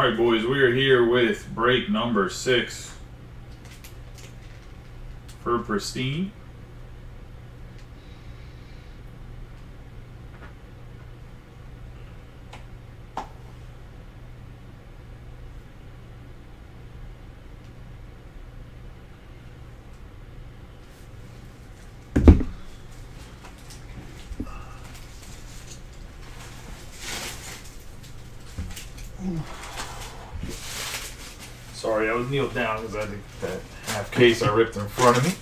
Alright, boys, we are here with break number 6 for Pristine. Sorry, I was kneeled down because I think that half case I ripped in front of me.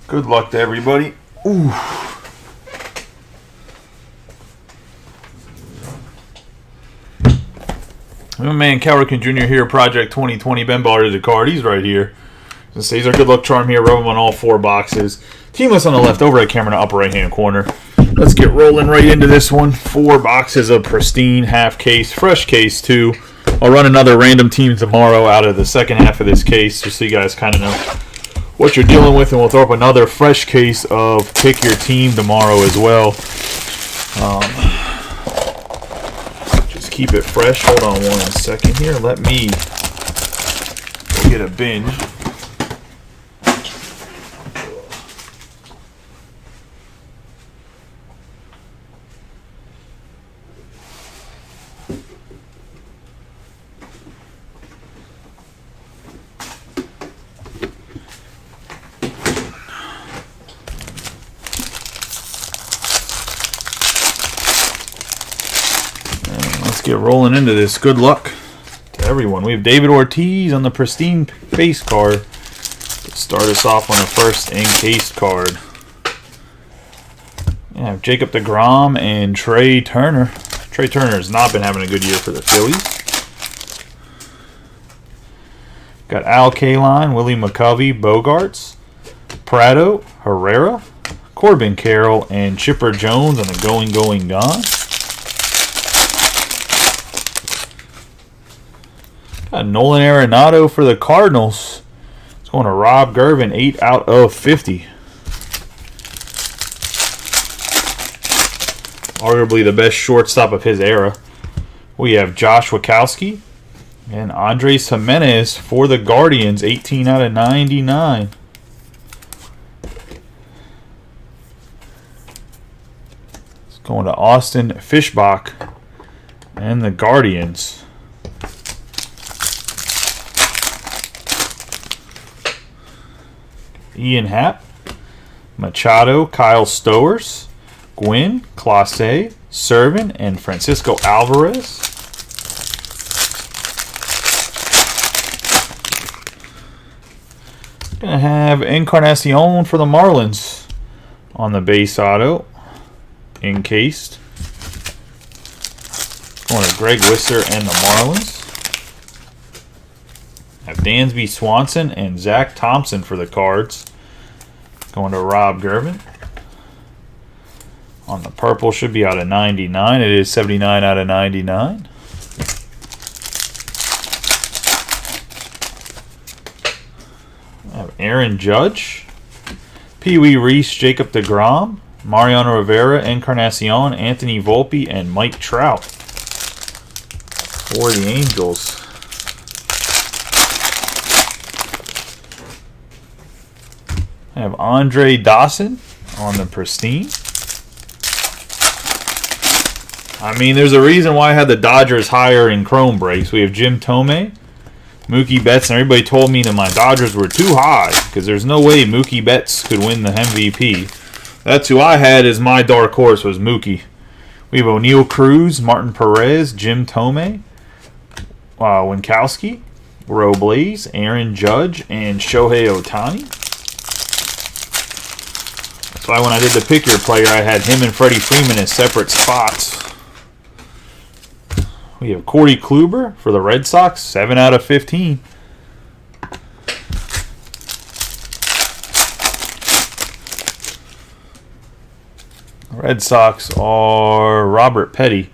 Good luck to everybody. Ooh. My man Calrican Jr. here, Project 2020. Ben Baller to the card. He's right here. This is our good luck charm here. Rub him on all 4 boxes. Teamless on the left, overhead camera in the upper right hand corner. Let's get rolling right into this one. 4 boxes of Pristine, half case, fresh case 2. I'll run another random team tomorrow out of the second half of this case, just so you guys kind of know what you're dealing with, and we'll throw up another fresh case of Pick Your Team tomorrow as well. Just keep it fresh. Hold on 1 second here. Let me go get a binge. Get rolling into this. Good luck to everyone. We have David Ortiz on the Pristine base card to start us off on the first encased card. Yeah, Jacob deGrom and Trey Turner. Trey Turner has not been having a good year for the Phillies. Got Al Kaline, Willie McCovey, Bogarts, Prado, Herrera, Corbin Carroll, and Chipper Jones on the Going Gone. Got Nolan Arenado for the Cardinals. It's going to Rob Gervin, 8 out of 50. Arguably the best shortstop of his era. We have Josh Witkowski and Andres Jimenez for the Guardians, 18 out of 99. It's going to Austin Fishbach and the Guardians. Ian Happ, Machado, Kyle Stowers, Gwynn, Clase, Servin, and Francisco Alvarez. Gonna have Encarnacion for the Marlins on the base auto, encased. Going to Greg Wisser and the Marlins. Have Dansby Swanson and Zach Thompson for the Cards. Going to Rob Gervin. On the purple, should be out of 99. It is 79 out of 99. I have Aaron Judge, Pee Wee Reese, Jacob deGrom, Mariano Rivera, Encarnacion, Anthony Volpe, and Mike Trout for the Angels. I have Andre Dawson on the Pristine. I mean, there's a reason why I had the Dodgers higher in Chrome breaks. We have Jim Thome, Mookie Betts, and everybody told me that my Dodgers were too high because there's no way Mookie Betts could win the MVP. That's who I had as my dark horse, was Mookie. We have O'Neal Cruz, Martin Perez, Jim Thome, Winkowski, Robles, Aaron Judge, and Shohei Ohtani. That's why when I did the Pick Your Player, I had him and Freddie Freeman as separate spots. We have Corey Kluber for the Red Sox, 7 out of 15. Red Sox are Robert Petty.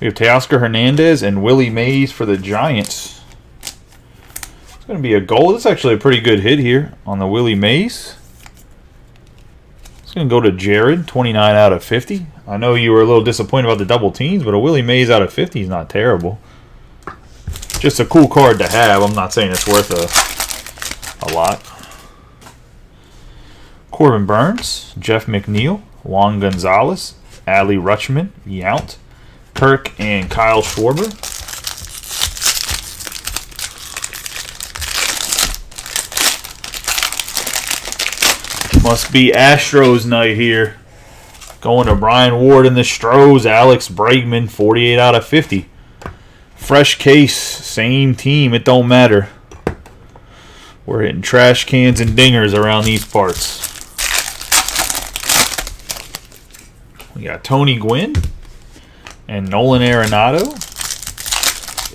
We have Teoscar Hernandez and Willie Mays for the Giants. It's going to be a goal. It's actually a pretty good hit here on the Willie Mays. It's going to go to Jared, 29 out of 50. I know you were a little disappointed about the double teams, but a Willie Mays out of 50 is not terrible. Just a cool card to have. I'm not saying it's worth a lot. Corbin Burns, Jeff McNeil, Juan Gonzalez, Ali Rutschman, Yount, Kirk, and Kyle Schwarber. Must be Astros night here. Going to Brian Ward in the Stros, Alex Bregman, 48 out of 50. Fresh case, same team, it don't matter. We're hitting trash cans and dingers around these parts. We got Tony Gwynn and Nolan Arenado.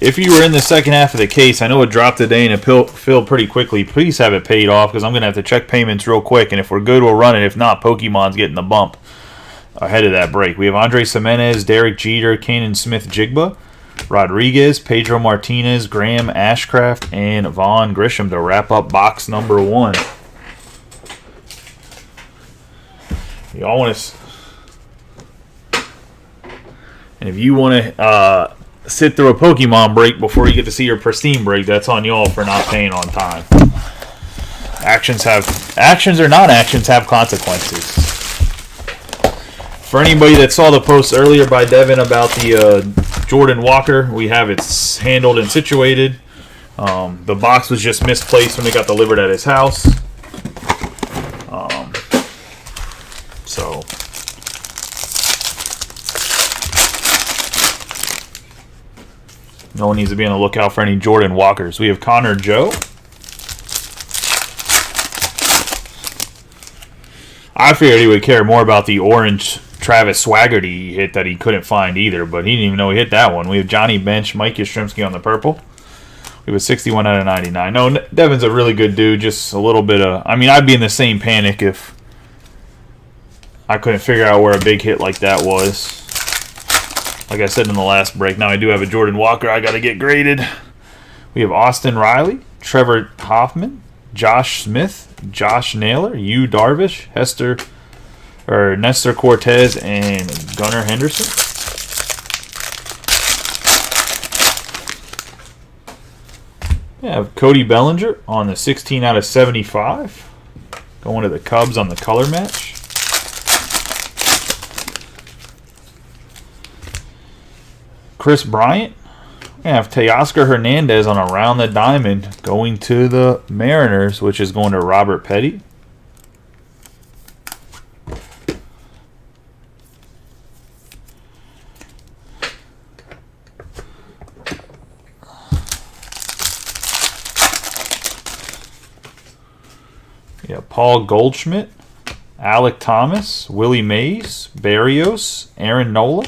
If you were in the second half of the case, I know it dropped today and it filled pretty quickly. Please have it paid off because I'm going to have to check payments real quick. And if we're good, we'll run it. If not, Pokemon's getting the bump ahead of that break. We have Andres Gimenez, Derek Jeter, Kanan Smith-Jigba, Rodriguez, Pedro Martinez, Graham Ashcraft, and Vaughn Grisham to wrap up box number 1. Y'all want to... And if you want to sit through a Pokemon break before you get to see your Pristine break, that's on y'all for not paying on time. Actions or non-actions have consequences. For anybody that saw the post earlier by Devin about the Jordan Walker, we have it handled and situated. The box was just misplaced when it got delivered at his house. So no one needs to be on the lookout for any Jordan Walkers. We have Connor Joe. I figured he would care more about the orange Travis Swaggerty hit that he couldn't find either, but he didn't even know he hit that one. We have Johnny Bench, Mike Yastrzemski on the purple. We have a 61 out of 99. No, Devin's a really good dude, just a little bit of... I mean, I'd be in the same panic if I couldn't figure out where a big hit like that was. Like I said in the last break, now I do have a Jordan Walker I got to get graded. We have Austin Riley, Trevor Hoffman, Josh Smith, Josh Naylor, Yu Darvish, Nestor Cortez, and Gunnar Henderson. We have Cody Bellinger on the 16 out of 75. Going to the Cubs on the color match. Chris Bryant. We have Teoscar Hernandez on Around the Diamond going to the Mariners, which is going to Robert Petty. Yeah, Paul Goldschmidt, Alec Thomas, Willie Mays, Barrios, Aaron Nola,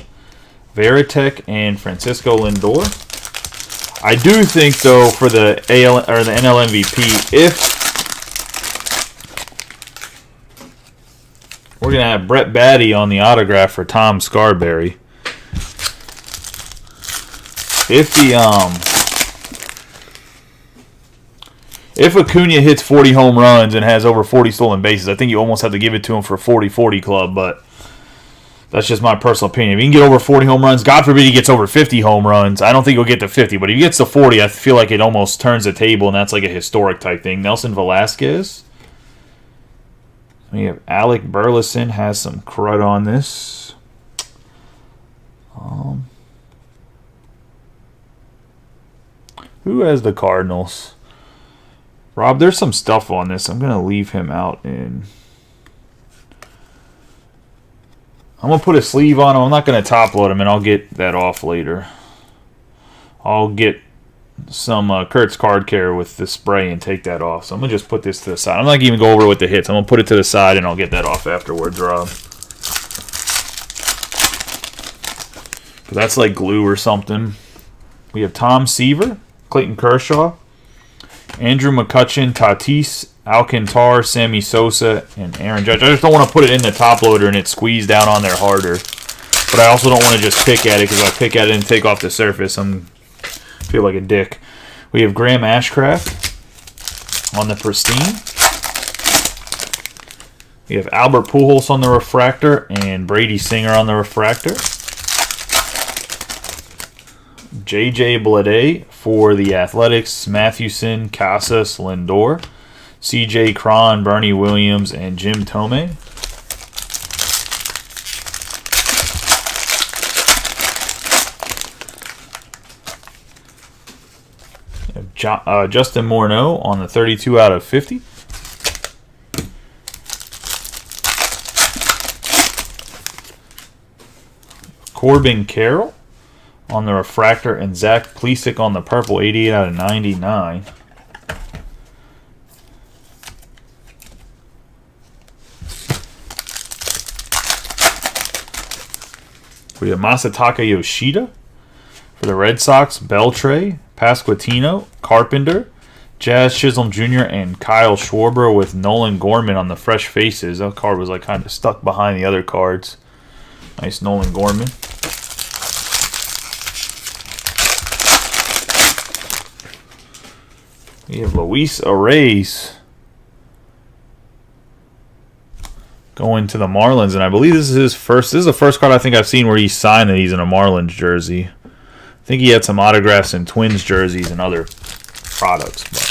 Veritek, and Francisco Lindor. I do think, though, for the AL or the NL MVP, if we're gonna have Brett Batty on the autograph for Tom Scarberry, if Acuna hits 40 home runs and has over 40 stolen bases, I think you almost have to give it to him for 40-40 club, but that's just my personal opinion. If he can get over 40 home runs, God forbid he gets over 50 home runs, I don't think he'll get to 50, but if he gets to 40, I feel like it almost turns the table, and that's like a historic type thing. Nelson Velasquez. We have Alec Burleson, has some crud on this. Who has the Cardinals? Rob, there's some stuff on this. I'm going to leave him out in... I'm going to put a sleeve on him. I'm not going to top load him, and I'll get that off later. I'll get some Kurt's Card Care with the spray and take that off. So I'm going to just put this to the side. I'm not going to even go over it with the hits. I'm going to put it to the side, and I'll get that off afterwards, Rob. But that's like glue or something. We have Tom Seaver, Clayton Kershaw, Andrew McCutchen, Tatis, Alcantara, Sammy Sosa, and Aaron Judge. I just don't want to put it in the top loader and it squeeze down on there harder. But I also don't want to just pick at it, because if I pick at it and take off the surface, I feel like a dick. We have Graham Ashcraft on the Pristine. We have Albert Pujols on the refractor and Brady Singer on the refractor. J.J. Bleday for the Athletics, Mathewson, Casas, Lindor, C.J. Cron, Bernie Williams, and Jim Thome. Justin Morneau on the 32 out of 50. Corbin Carroll on the refractor, and Zach Plesac on the purple, 88 out of 99. We have Masataka Yoshida for the Red Sox, Beltre, Pasquantino, Carpenter, Jazz Chisholm Jr., and Kyle Schwarber with Nolan Gorman on the fresh faces. That card was like kind of stuck behind the other cards. Nice Nolan Gorman. We have Luis Arraez going to the Marlins, and I believe this is his first. This is the first card I think I've seen where he signed that he's in a Marlins jersey. I think he had some autographs in Twins jerseys and other products. But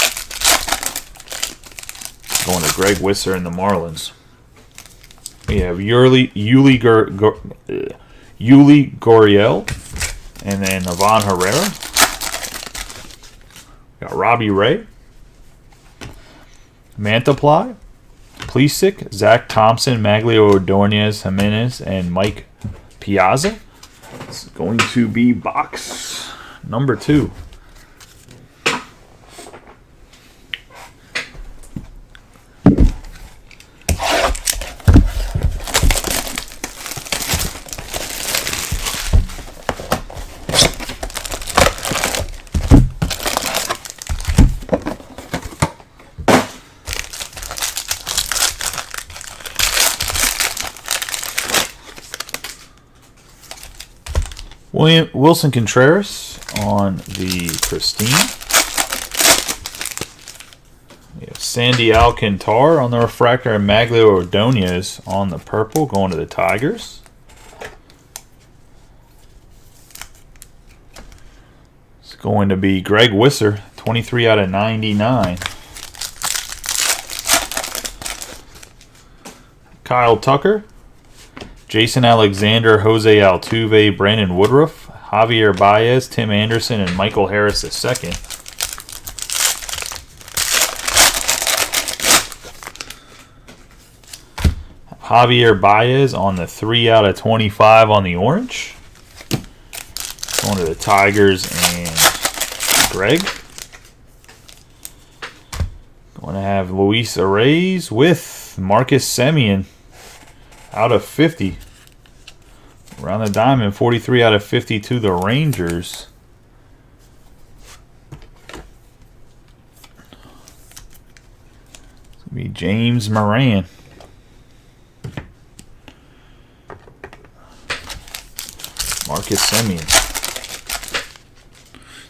going to Greg Wisser and the Marlins. We have Yuli Gurriel, and then Ivan Herrera. We got Robbie Ray, Mantiply, Plesac, Zach Thompson, Maglio Ordonez, Jimenez, and Mike Piazza. It's going to be box number 2. Wilson Contreras on the Pristine. We have Sandy Alcantara on the refractor, and Maglio Ordonez on the purple, going to the Tigers. It's going to be Greg Wisser, 23 out of 99. Kyle Tucker, Jason Alexander, Jose Altuve, Brandon Woodruff, Javier Baez, Tim Anderson, and Michael Harris II. Javier Baez on the 3 out of 25 on the orange. Going to the Tigers and Greg. Going to have Luis Arraez with Marcus Semien out of 50. Around the diamond, 43 out of 52, the Rangers. It's going to be James Moran. Marcus Semien.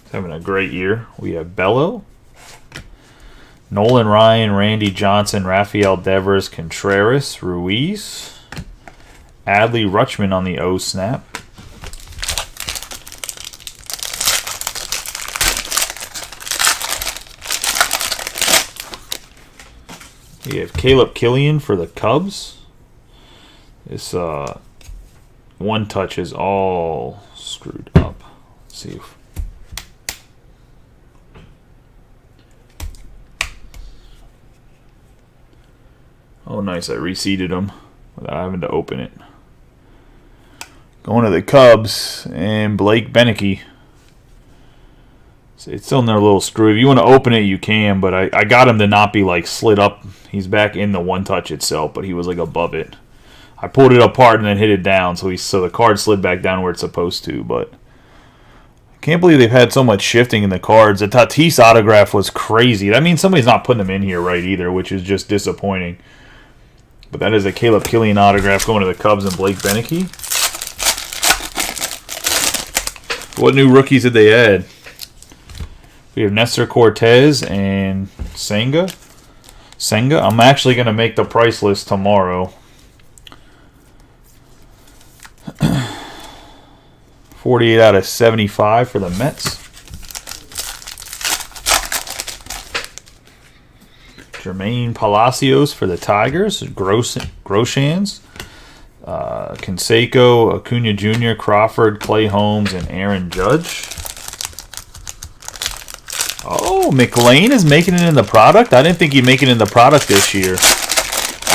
He's having a great year. We have Bello, Nolan Ryan, Randy Johnson, Rafael Devers, Contreras, Ruiz, Adley Rutschman on the O snap. We have Caleb Killian for the Cubs. This one touch is all screwed up. Let's see if oh, nice. I reseeded them without having to open it. Going to the Cubs and Blake Beneke. It's still in there a little screw. If you want to open it, you can, but I got him to not be like slid up. He's back in the one touch itself, but he was like above it. I pulled it apart and then hit it down, so the card slid back down where it's supposed to. But I can't believe they've had so much shifting in the cards. The Tatis autograph was crazy. That means somebody's not putting them in here right either, which is just disappointing. But that is a Caleb Killian autograph going to the Cubs and Blake Beneke. What new rookies did they add? We have Nestor Cortez and Senga. I'm actually going to make the price list tomorrow. 48 out of 75 for the Mets. Jermaine Palacios for the Tigers. Groshans. Canseco, Acuna Jr., Crawford, Clay Holmes, and Aaron Judge. Oh, McLean is making it in the product? I didn't think he'd make it in the product this year.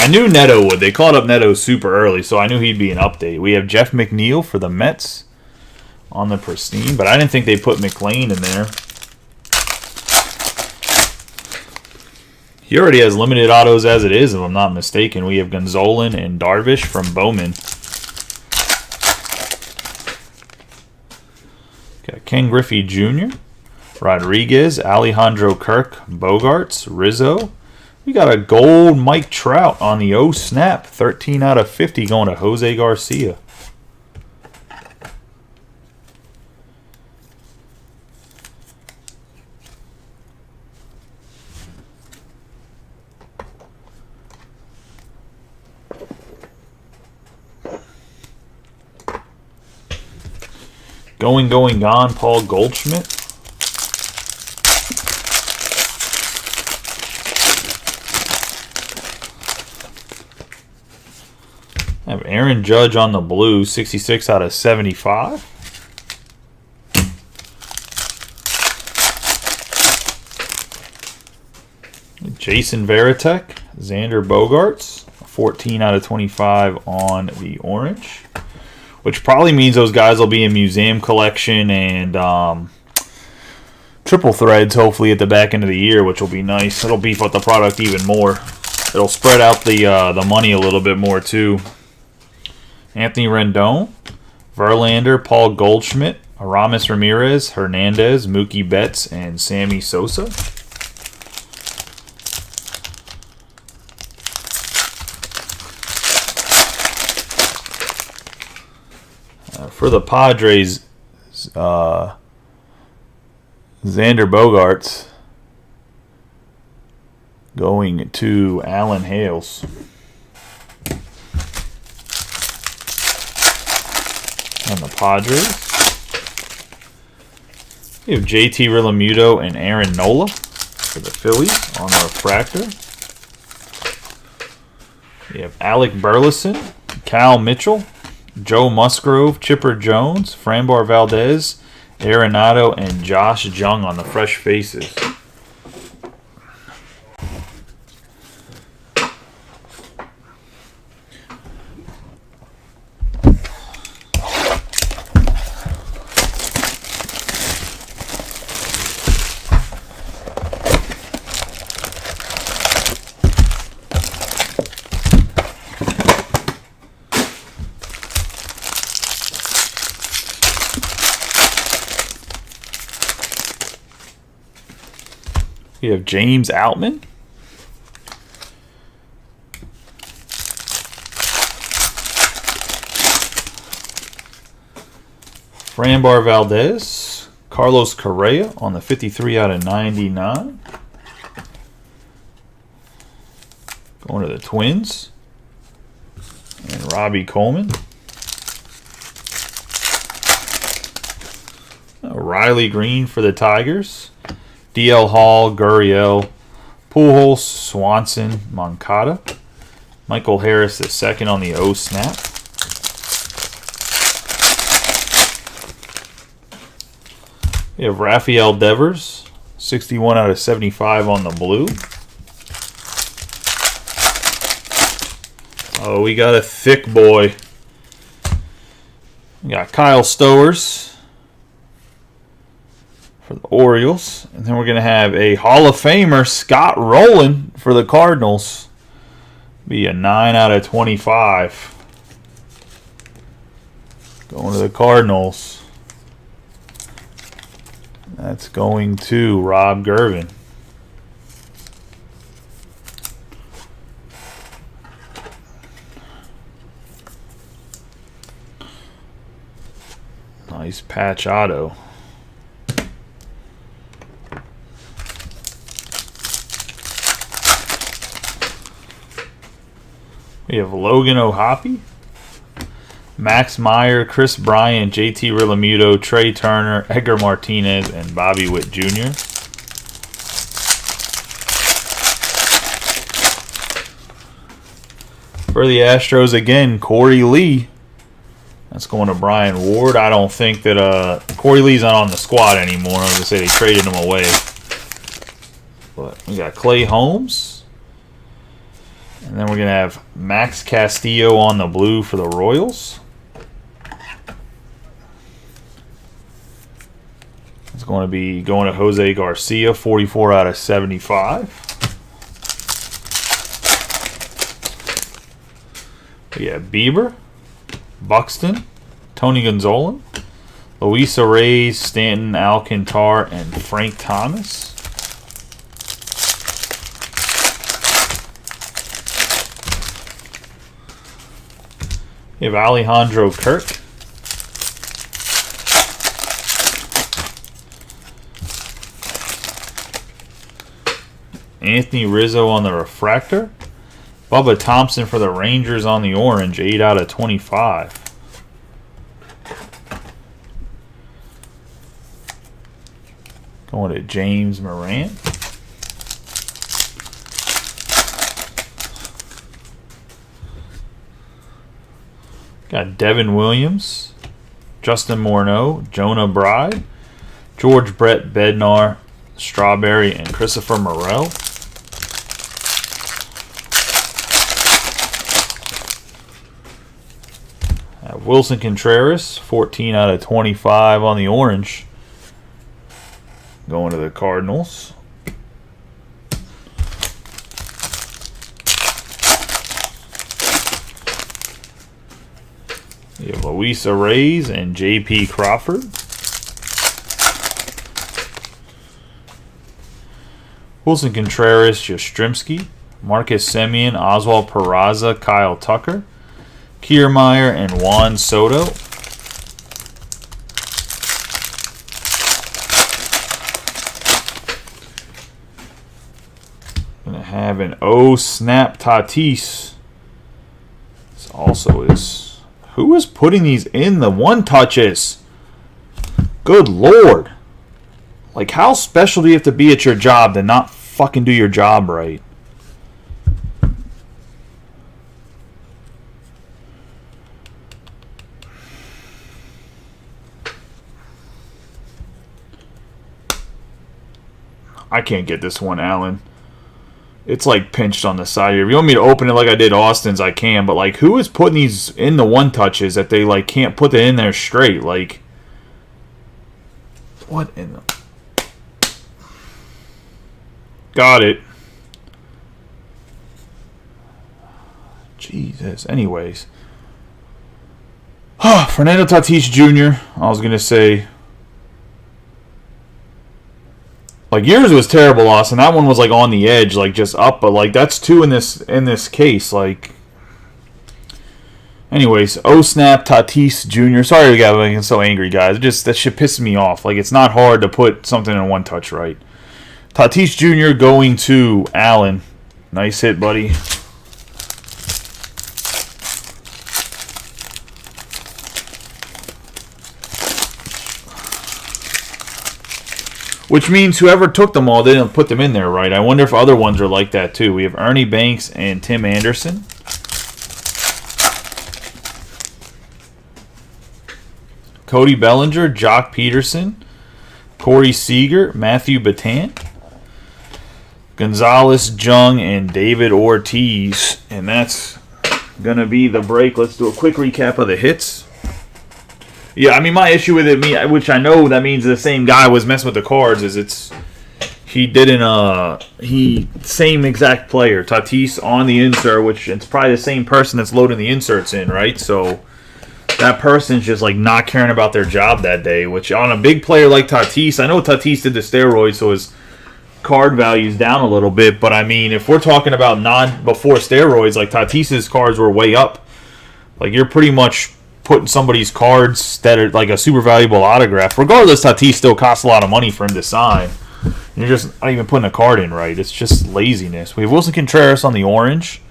I knew Neto would. They called up Neto super early, so I knew he'd be an update. We have Jeff McNeil for the Mets on the Pristine, but I didn't think they put McLean in there. He already has limited autos as it is, if I'm not mistaken. We have Gonzolin and Darvish from Bowman. Got Ken Griffey Jr., Rodriguez, Alejandro Kirk, Bogarts, Rizzo. We got a gold Mike Trout on the O snap. 13 out of 50 going to Jose Garcia. Going, gone, Paul Goldschmidt. I have Aaron Judge on the blue, 66 out of 75. Jason Varitek, Xander Bogaerts, 14 out of 25 on the orange. Which probably means those guys will be in museum collection and triple threads hopefully at the back end of the year, which will be nice. It'll beef up the product even more. It'll spread out the money a little bit more too. Anthony Rendon, Verlander, Paul Goldschmidt, Aramis Ramirez, Hernandez, Mookie Betts, and Sammy Sosa. For the Padres, Xander Bogaerts going to Alan Hales. On the Padres, we have JT Realmuto and Aaron Nola for the Phillies on the refractor. We have Alec Burleson, Cal Mitchell, Joe Musgrove, Chipper Jones, Framber Valdez, Arenado, and Josh Jung on the fresh faces. We have James Outman. Framber Valdez. Carlos Correa on the 53 out of 99. Going to the Twins. And Robbie Coleman. Riley Green for the Tigers. DL Hall, Gurriel, Pujols, Swanson, Moncada. Michael Harris II on the O snap. We have Rafael Devers, 61 out of 75 on the blue. Oh, we got a thick boy. We got Kyle Stowers for the Orioles. And then we're going to have a Hall of Famer, Scott Rowland, for the Cardinals. Be a 9 out of 25. Going to the Cardinals. That's going to Rob Gervin. Nice patch auto. We have Logan O'Hoppe, Max Meyer, Chris Bryant, JT Realmuto, Trey Turner, Edgar Martinez, and Bobby Witt Jr. For the Astros again, Corey Lee. That's going to Brian Ward. I don't think that Corey Lee's not on the squad anymore. I was going to say they traded him away. But we got Clay Holmes. And then we're going to have Max Castillo on the blue for the Royals. It's going to be going to Jose Garcia, 44 out of 75. We have Bieber, Buxton, Tony Gonzalez, Luis Arraez, Stanton, Alcantara, and Frank Thomas. We have Alejandro Kirk. Anthony Rizzo on the refractor. Bubba Thompson for the Rangers on the orange, 8 out of 25. Going to James Morant. Got Devin Williams, Justin Morneau, Jonah Bride, George Brett Bednar, Strawberry, and Christopher Morel. Wilson Contreras, 14 out of 25 on the orange. Going to the Cardinals. You have Luis Arraez and J.P. Crawford. Wilson Contreras, Yastrzemski, Marcus Semien, Oswald Peraza, Kyle Tucker, Kiermaier, and Juan Soto. Gonna have an snap Tatis. This also is. Who is putting these in the one touches? Good Lord. Like, how special do you have to be at your job to not fucking do your job right? I can't get this one, Alan. It's like pinched on the side here. If you want me to open it like I did Austin's, I can. But like, who is putting these in the one touches that they like can't put it in there straight? Like, what in the? Got it. Jesus. Anyways, Fernando Tatis Jr. I was gonna say. Like, yours was terrible, Austin. That one was like on the edge, like just up, but like that's two in this case. Like, anyways, snap Tatis Jr. Sorry, guys, I'm getting so angry, guys. That shit pisses me off. Like, it's not hard to put something in one touch right. Tatis Jr. going to Allen. Nice hit, buddy. Which means whoever took them all, they didn't put them in there right. I wonder if other ones are like that too. We have Ernie Banks and Tim Anderson. Cody Bellinger, Jock Peterson, Corey Seager, Matthew Bataan, Gonzalez, Jung, and David Ortiz. And that's going to be the break. Let's do a quick recap of the hits. Yeah, I mean, my issue with it, which I know that means the same guy was messing with the cards, is same exact player, Tatis on the insert, which it's probably the same person that's loading the inserts in, right? So that person's just like not caring about their job that day, which on a big player like Tatis, I know Tatis did the steroids, so his card value's down a little bit, but I mean, if we're talking about before steroids, like Tatis's cards were way up. Like, you're pretty much putting somebody's cards that are like a super valuable autograph. Regardless, Tatis still costs a lot of money for him to sign. You're just not even putting a card in right. It's just laziness. We have Wilson Contreras on the orange.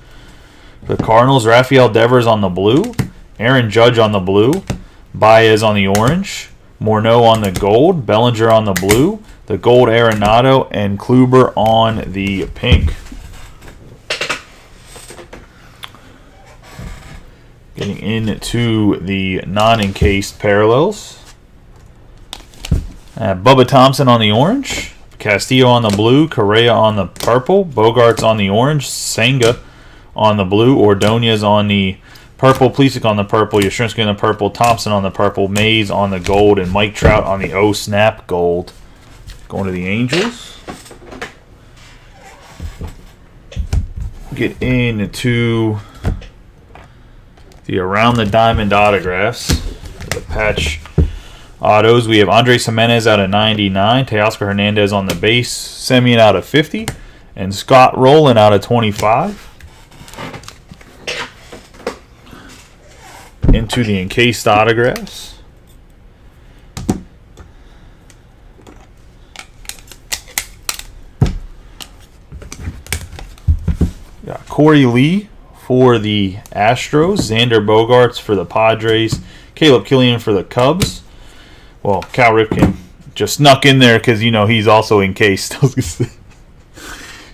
For the Cardinals, Rafael Devers on the blue. Aaron Judge on the blue, Baez on the orange, Morneau on the gold, Bellinger on the blue, the gold Arenado, and Kluber on the pink. Getting into the non-encased parallels. Bubba Thompson on the orange, Castillo on the blue, Correa on the purple, Bogarts on the orange, Senga on the blue, Ordonez on the purple, Plesac on the purple, Yastrzemski on the purple, Thompson on the purple, Mays on the gold, and Mike Trout on the O-Snap gold. Going to the Angels. Get into the Around the Diamond autographs. The patch autos. We have Andres Jimenez out of 99, Teoscar Hernandez on the base, Semien out of 50, and Scott Rowland out of 25. Into the encased autographs. Got Corey Lee for the Astros, Xander Bogaerts for the Padres, Caleb Killian for the Cubs. Well, Cal Ripken just snuck in there because, you know, he's also encased.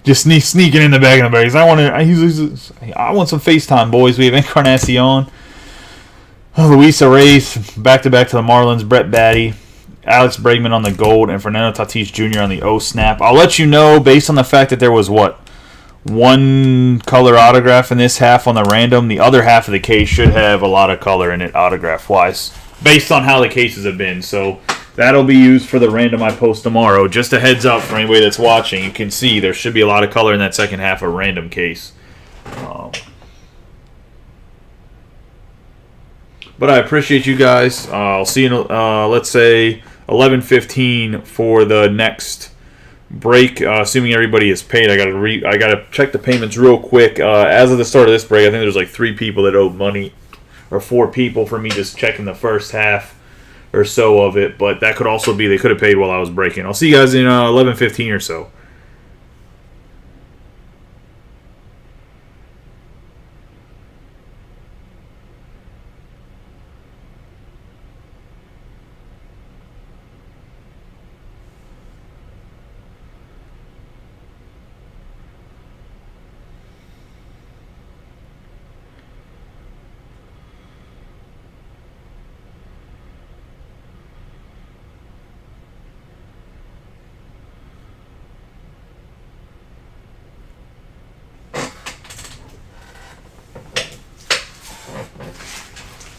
Just sneaking in the back of the bags. I want some FaceTime, boys. We have Encarnacion, Luis Reyes, back-to-back to the Marlins, Brett Batty, Alex Bregman on the gold, and Fernando Tatis Jr. on the O-Snap. I'll let you know, based on the fact that there was, one color autograph in this half on the random. The other half of the case should have a lot of color in it autograph-wise, based on how the cases have been. So that'll be used for the random I post tomorrow. Just a heads up for anybody that's watching. You can see there should be a lot of color in that second half of random case. But I appreciate you guys. I'll see you in, let's say, 11:15 for the next break. Assuming everybody is paid, I gotta check the payments real quick. As of the start of this break, I think there's like 3 people that owed money, or 4 people for me just checking the first half or so of it. But that could also be they could have paid while I was breaking. I'll see you guys in 11:15 or so.